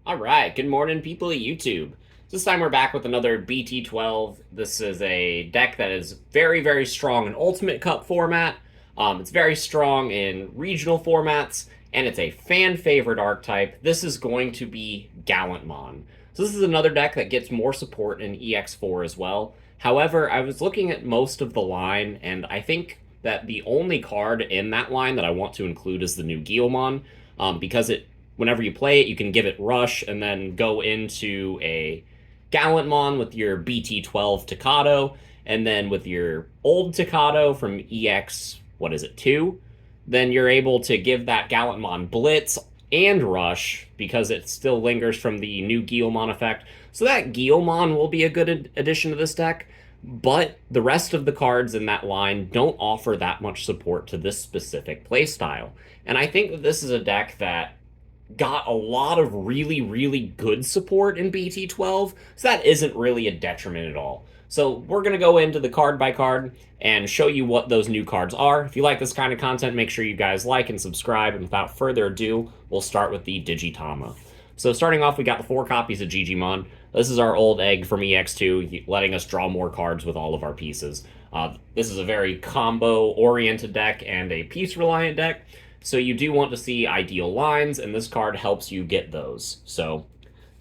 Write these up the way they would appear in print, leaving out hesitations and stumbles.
Alright, good morning people of YouTube. This time we're back with another Bt12. This is a deck that is very strong in Ultimate Cup format. It's very strong in regional formats, and it's a fan favorite archetype. This is going to be Gallantmon. So this is another deck that gets more support in Ex4 as well. However, I was looking at most of the line, and I think that the only card in that line that I want to include is the new Gallantmon, because whenever you play it, you can give it Rush and then go into a Gallantmon with your Bt12 Tocado, and then with your old Tocado from EX, what is it, 2? Then you're able to give that Gallantmon Blitz and Rush because it still lingers from the new Gallantmon effect. So that Gallantmon will be a good addition to this deck, but the rest of the cards in that line don't offer that much support to this specific playstyle. And I think that this is a deck that got a lot of really good support in Bt12, so that isn't really a detriment at all. So we're going to go into the card by card and show you what those new cards are. If you like this kind of content, make sure you guys like and subscribe, and without further ado, we'll start with the Digitama. So starting off, we got the 4 copies of Digimon. This is our old egg from EX2, letting us draw more cards with all of our pieces. This is a very combo-oriented deck and a piece-reliant deck, so you do want to see ideal lines, and this card helps you get those. So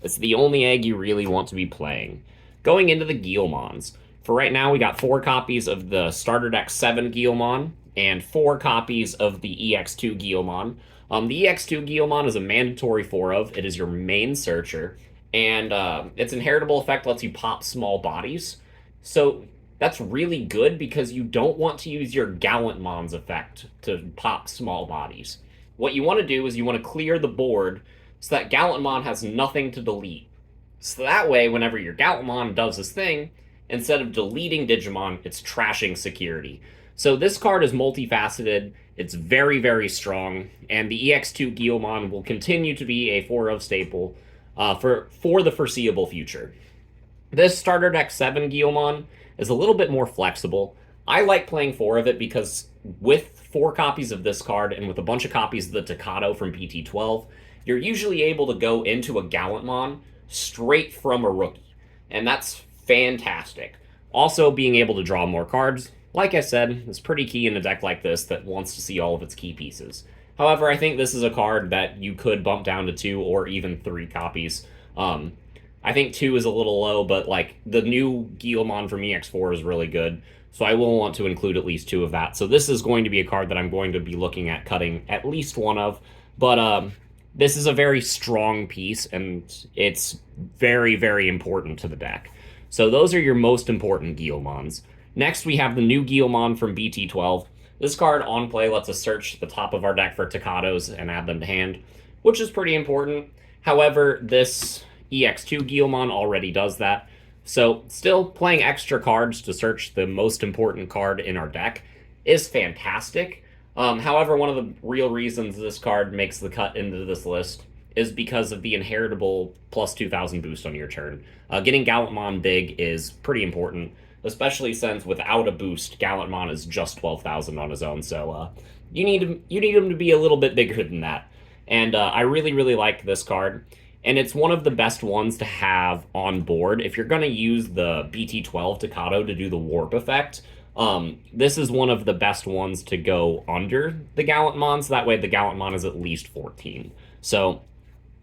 it's the only egg you really want to be playing. Going into the Gallantmons. For right now, we got 4 copies of the Starter Deck 7 Gallantmon and 4 copies of the EX2 Gallantmon. The EX2 Gallantmon is a mandatory 4 of. It is your main searcher, and its inheritable effect lets you pop small bodies. So that's really good because you don't want to use your Gallantmon's effect to pop small bodies. What you want to do is you want to clear the board so that Gallantmon has nothing to delete. So that way, whenever your Gallantmon does this thing, instead of deleting Digimon, it's trashing security. So this card is multifaceted, it's very strong, and the EX2 Gallantmon will continue to be a 4-of staple for the foreseeable future. This Starter Deck 7 Gallantmon is a little bit more flexible. I like playing 4 of it because with 4 copies of this card and with a bunch of copies of the Tocado from Bt12, you're usually able to go into a Gallantmon straight from a rookie, and that's fantastic. Also, being able to draw more cards, like I said, is pretty key in a deck like this that wants to see all of its key pieces. However, I think this is a card that you could bump down to 2 or even 3 copies. I think 2 is a little low, but like the new Gallantmon from EX4 is really good, so I will want to include at least 2 of that. So this is going to be a card that I'm going to be looking at cutting at least 1 of, but this is a very strong piece, and it's very important to the deck. So those are your most important Gallantmons. Next, we have the new Gallantmon from Bt12. This card on play lets us search the top of our deck for Tocados and add them to hand, which is pretty important. However, this EX2 Gallantmon already does that, so still playing extra cards to search the most important card in our deck is fantastic. However, one of the real reasons this card makes the cut into this list is because of the inheritable plus 2,000 boost on your turn. Getting Gallantmon big is pretty important, especially since without a boost, Gallantmon is just 12,000 on his own, so you need him to be a little bit bigger than that. And I really like this card, and it's one of the best ones to have on board. If you're going to use the Bt12 Tocado to do the warp effect, this is one of the best ones to go under the Gallantmon, so that way the Gallantmon is at least 14. So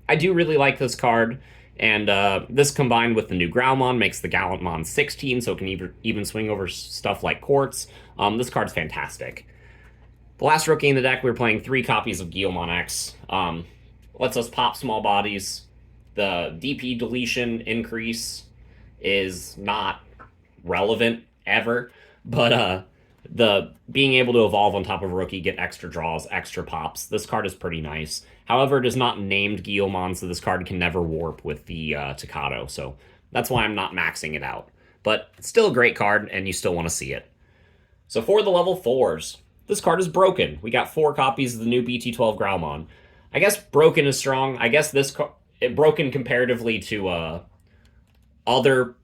I do really like this card, and this combined with the new Growlmon makes the Gallantmon 16, so it can even swing over stuff like Quartz. This card's fantastic. The last rookie in the deck, we were playing 3 copies of Gallantmon X. Lets us pop small bodies. The DP deletion increase is not relevant ever, but the being able to evolve on top of a rookie, get extra draws, extra pops, this card is pretty nice. However, it is not named Gallantmon, so this card can never warp with the Tocado, so that's why I'm not maxing it out. But it's still a great card, and you still want to see it. So for the level 4s, this card is broken. We got 4 copies of the new Bt12 Growlmon. I guess broken is strong. I guess this broken comparatively to other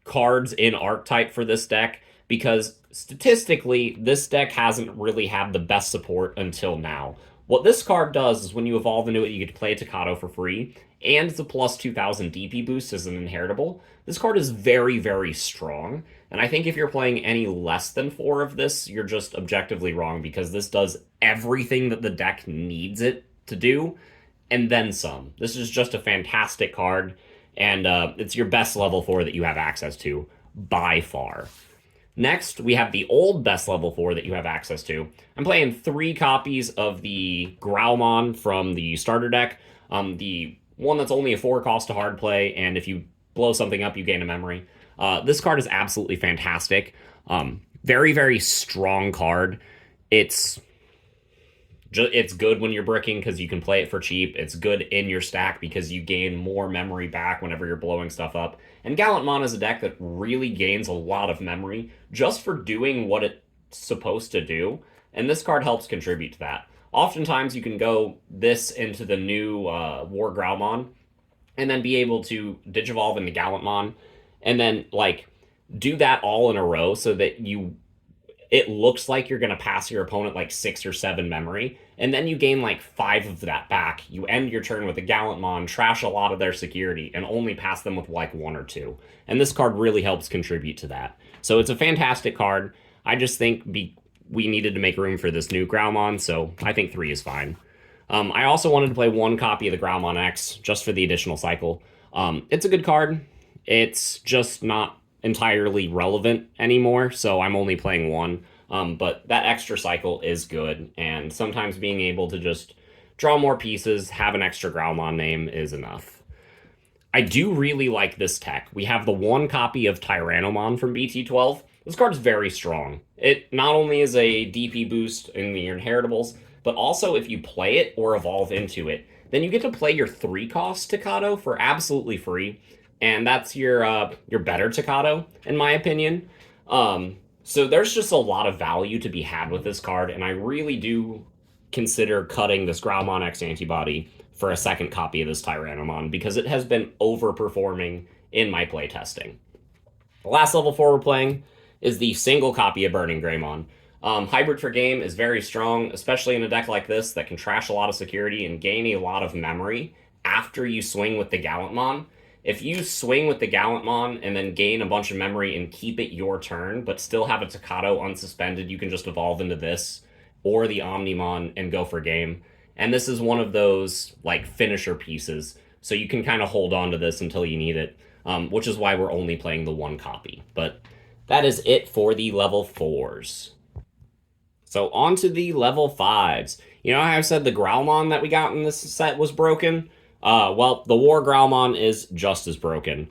cards in archetype for this deck, because statistically, this deck hasn't really had the best support until now. What this card does is when you evolve into it, you get to play Takato for free, and it's a plus 2000 DP boost as an inheritable. This card is very, very strong, and I think if you're playing any less than 4 of this, you're just objectively wrong because this does everything that the deck needs it to do, and then some. This is just a fantastic card, and it's your best level 4 that you have access to by far. Next, we have the old best level 4 that you have access to. I'm playing 3 copies of the Growlmon from the starter deck. The one that's only a 4 cost to hard play, and if you blow something up, you gain a memory. This card is absolutely fantastic. Very, very strong card. It's good when you're bricking because you can play it for cheap. It's good in your stack because you gain more memory back whenever you're blowing stuff up. And Gallantmon is a deck that really gains a lot of memory just for doing what it's supposed to do. And this card helps contribute to that. Oftentimes you can go this into the new War Growlmon and then be able to Digivolve into Gallantmon and then like do that all in a row so that it looks like you're going to pass your opponent like 6 or 7 memory, and then you gain like 5 of that back. You end your turn with a Gallantmon, trash a lot of their security, and only pass them with like 1 or 2. And this card really helps contribute to that. So it's a fantastic card. I just think we needed to make room for this new Growlmon, so I think 3 is fine. I also wanted to play 1 copy of the Growlmon X just for the additional cycle. It's a good card. It's just not entirely relevant anymore, so I'm only playing 1. But that extra cycle is good, and sometimes being able to just draw more pieces, have an extra Growlmon name is enough. I do really like this tech. We have the 1 copy of Tyrannomon from Bt12. This card's very strong. It not only is a DP boost in the inheritables, but also if you play it or evolve into it, then you get to play your 3-cost Takato for absolutely free, and that's your better Takato, in my opinion. So there's just a lot of value to be had with this card, and I really do consider cutting this Growlmon X antibody for a 2nd copy of this Tyrannomon because it has been overperforming in my playtesting. The last level 4 we're playing is the single copy of Burning Greymon. Hybrid for game is very strong, especially in a deck like this that can trash a lot of security and gain a lot of memory after you swing with the Gallantmon. If you swing with the Gallantmon and then gain a bunch of memory and keep it your turn, but still have a Takato unsuspended, you can just evolve into this or the Omnimon and go for game. And this is one of those like finisher pieces, so you can kind of hold on to this until you need it, which is why we're only playing the 1 copy. But that is it for the level 4s. So on to the level 5s. You know how I said the Growlmon that we got in this set was broken? Well, the War Growlmon is just as broken.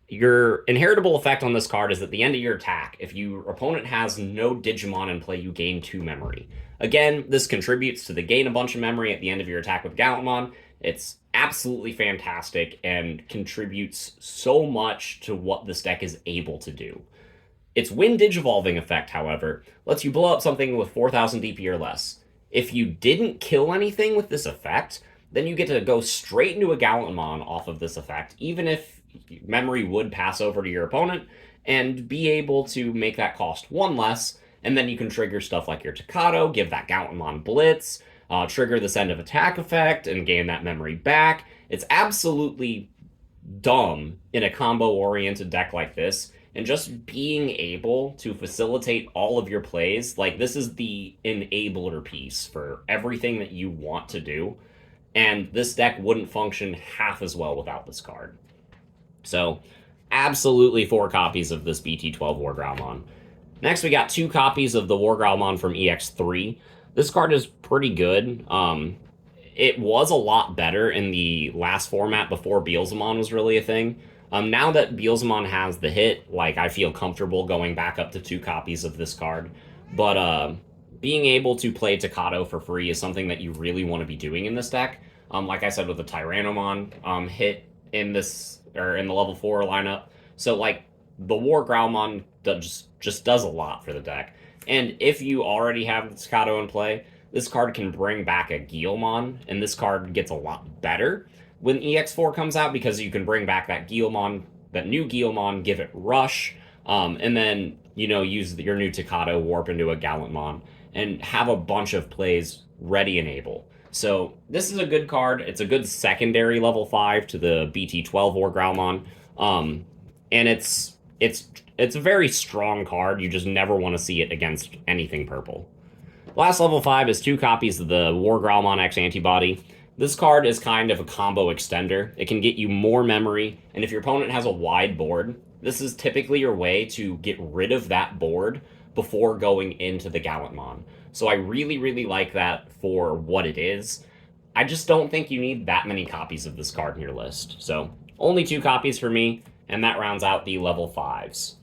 Your inheritable effect on this card is at the end of your attack, if your opponent has no Digimon in play, you gain 2 memory. Again, this contributes to the gain a bunch of memory at the end of your attack with Gallantmon. It's absolutely fantastic and contributes so much to what this deck is able to do. Its Wind Digivolving effect, however, lets you blow up something with 4000 DP or less. If you didn't kill anything with this effect, then you get to go straight into a Gallantmon off of this effect, even if memory would pass over to your opponent, and be able to make that cost 1 less, and then you can trigger stuff like your Takato, give that Gallantmon Blitz, trigger this end of attack effect, and gain that memory back. It's absolutely dumb in a combo-oriented deck like this, and just being able to facilitate all of your plays, like this is the enabler piece for everything that you want to do. And this deck wouldn't function half as well without this card. So, absolutely 4 copies of this Bt12 War Growlmon. Next, we got 2 copies of the War Growlmon from Ex4. This card is pretty good. It was a lot better in the last format before Beelzemon was really a thing. Now that Beelzemon has the hit, like I feel comfortable going back up to 2 copies of this card. But being able to play Takato for free is something that you really want to be doing in this deck. Like I said, with the Tyrannomon hit in this or in the level 4 lineup. So like the War Growlmon just does a lot for the deck. And if you already have the Takato in play, this card can bring back a Guilmon, and this card gets a lot better when EX4 comes out because you can bring back that Guilmon, that new Guilmon, give it Rush, and then, you know, use your new Takato, warp into a Gallantmon, and have a bunch of plays ready and able. So this is a good card. It's a good secondary level 5 to the Bt12 or Growlmon. And it's a very strong card. You just never want to see it against anything purple. Last level 5 is 2 copies of the War Growlmon X Antibody. This card is kind of a combo extender. It can get you more memory, and if your opponent has a wide board, this is typically your way to get rid of that board before going into the Gallantmon. So I really, really like that for what it is. I just don't think you need that many copies of this card in your list. So only 2 copies for me, and that rounds out the level 5s.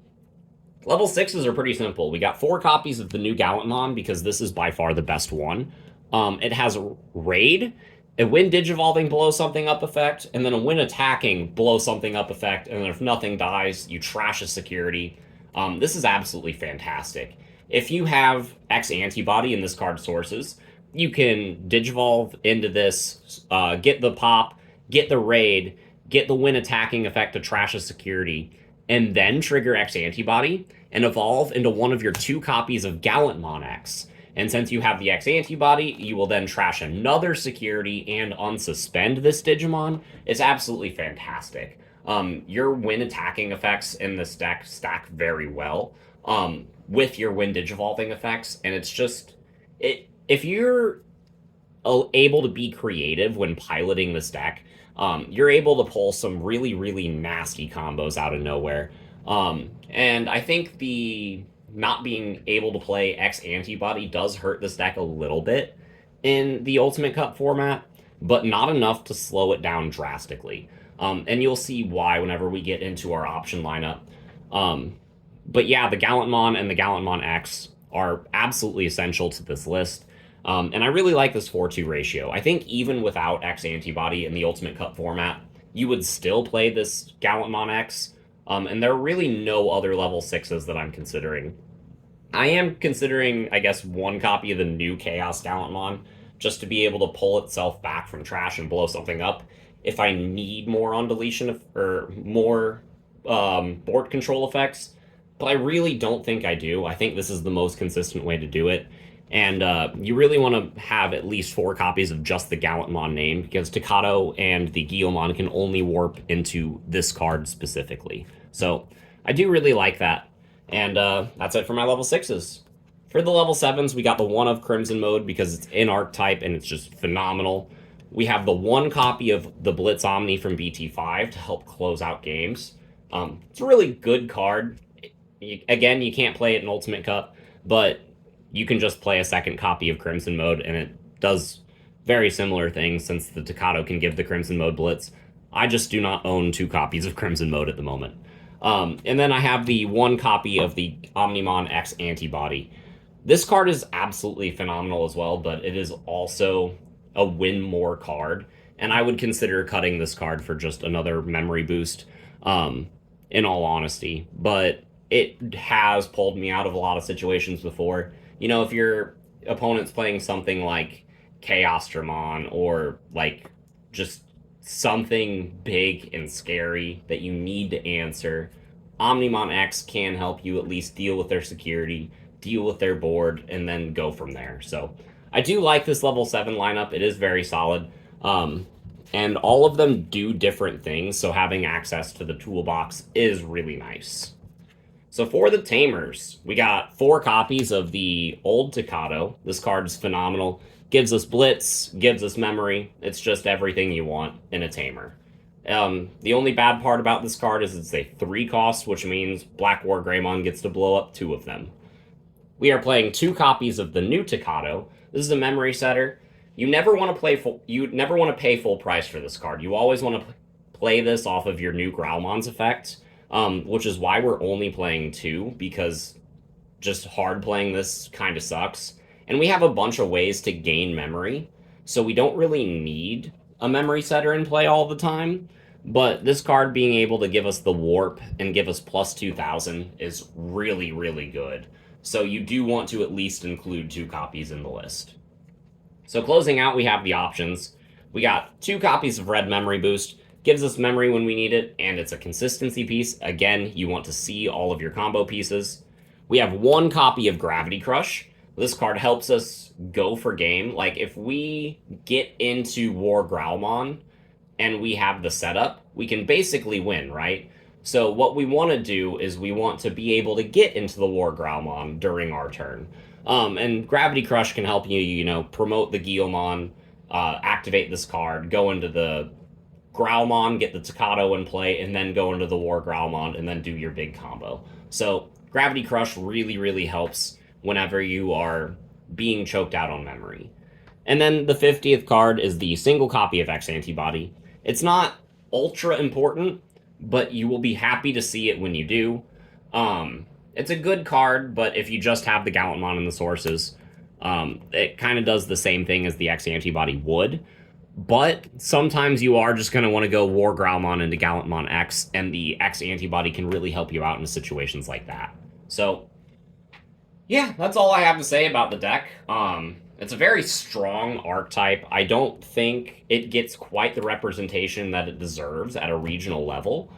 Level 6s are pretty simple. We got 4 copies of the new Gallantmon because this is by far the best one. It has Raid, a when digivolving blow something up effect, and then a when attacking blow something up effect, and then if nothing dies, you trash a security. This is absolutely fantastic. If you have X Antibody in this card's sources, you can digivolve into this, get the pop, get the Raid, get the when attacking effect to trash a security, and then trigger X Antibody and evolve into one of your 2 copies of Gallantmon X. And since you have the X Antibody, you will then trash another security and unsuspend this Digimon. It's absolutely fantastic. Your when attacking effects in this deck stack very well with your when digivolving effects, and it's just if you're able to be creative when piloting this deck, you're able to pull some really, really nasty combos out of nowhere. And I think the not being able to play X Antibody does hurt this deck a little bit in the Ultimate Cup format, but not enough to slow it down drastically. And you'll see why whenever we get into our option lineup. But yeah, the Gallantmon and the Gallantmon X are absolutely essential to this list. And I really like this 4-2 ratio. I think even without X Antibody in the Ultimate Cup format, you would still play this Gallantmon X. And there are really no other level 6s that I'm considering. I am considering, I guess, 1 copy of the new Chaos Gallantmon, just to be able to pull itself back from trash and blow something up if I need more on deletion or more board control effects. But I really don't think I do. I think this is the most consistent way to do it. And you really want to have at least 4 copies of just the Gallantmon name, because Takato and the Guillemon can only warp into this card specifically. So I do really like that. And that's it for my level 6s. For the level 7s, we got the 1 of Crimson Mode because it's in archetype and it's just phenomenal. We have the 1 copy of the Blitz Omni from Bt5 to help close out games. It's a really good card. Again, you can't play it in Ultimate Cup, but you can just play a 2nd copy of Crimson Mode, and it does very similar things since the Takato can give the Crimson Mode Blitz. I just do not own 2 copies of Crimson Mode at the moment. And then I have the 1 copy of the Omnimon X Antibody. This card is absolutely phenomenal as well, but it is also a win more card, and I would consider cutting this card for just another memory boost, in all honesty. But it has pulled me out of a lot of situations before. You know, if your opponent's playing something like Chaosdramon or like just something big and scary that you need to answer, Omnimon X can help you at least deal with their security, deal with their board, and then go from there. So I do like this level 7 lineup. It is very solid. And all of them do different things, so having access to the toolbox is really nice. So for the Tamers, we got 4 copies of the old Takato. This card is phenomenal. Gives us Blitz, gives us memory. It's just everything you want in a Tamer. The only bad part about this card is it's a 3 cost, which means Black War Greymon gets to blow up 2 of them. We are playing 2 copies of the new Takato. This is a memory setter. You never want to pay full price for this card. You always want to play this off of your new Growlmon's effect. Which is why we're only playing 2, because just hard playing this kind of sucks. And we have a bunch of ways to gain memory, so we don't really need a memory setter in play all the time. But this card being able to give us the warp and give us plus 2,000 is really, really good. So you do want to at least include 2 copies in the list. So closing out, we have the options. We got 2 copies of Red Memory Boost. Gives us memory when we need it, and it's a consistency piece. Again, you want to see all of your combo pieces. We have 1 copy of Gravity Crush. This card helps us go for game. Like, if we get into War Growlmon and we have the setup, we can basically win, right? So what we want to do is we want to be able to get into the War Growlmon during our turn. And Gravity Crush can help you, promote the Guilmon, activate this card, go into the Growlmon, get the Tocado in play, and then go into the War Growlmon, and then do your big combo. So Gravity Crush really, really helps whenever you are being choked out on memory. And then the 50th card is the single copy of X Antibody. It's not ultra important, but you will be happy to see it when you do. It's a good card, but if you just have the Gallantmon and the sources, it kind of does the same thing as the X Antibody would. But sometimes you are just going to want to go War Growlmon into Gallantmon X, and the X Antibody can really help you out in situations like that. So, yeah, that's all I have to say about the deck. It's a very strong archetype. I don't think it gets quite the representation that it deserves at a regional level,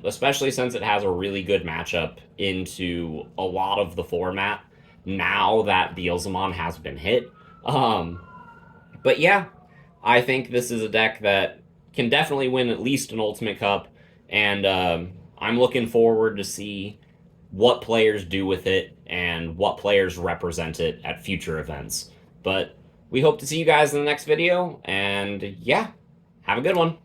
especially since it has a really good matchup into a lot of the format now that Beelzemon has been hit. But yeah, I think this is a deck that can definitely win at least an Ultimate Cup, and I'm looking forward to see what players do with it and what players represent it at future events. But we hope to see you guys in the next video, and yeah, have a good one.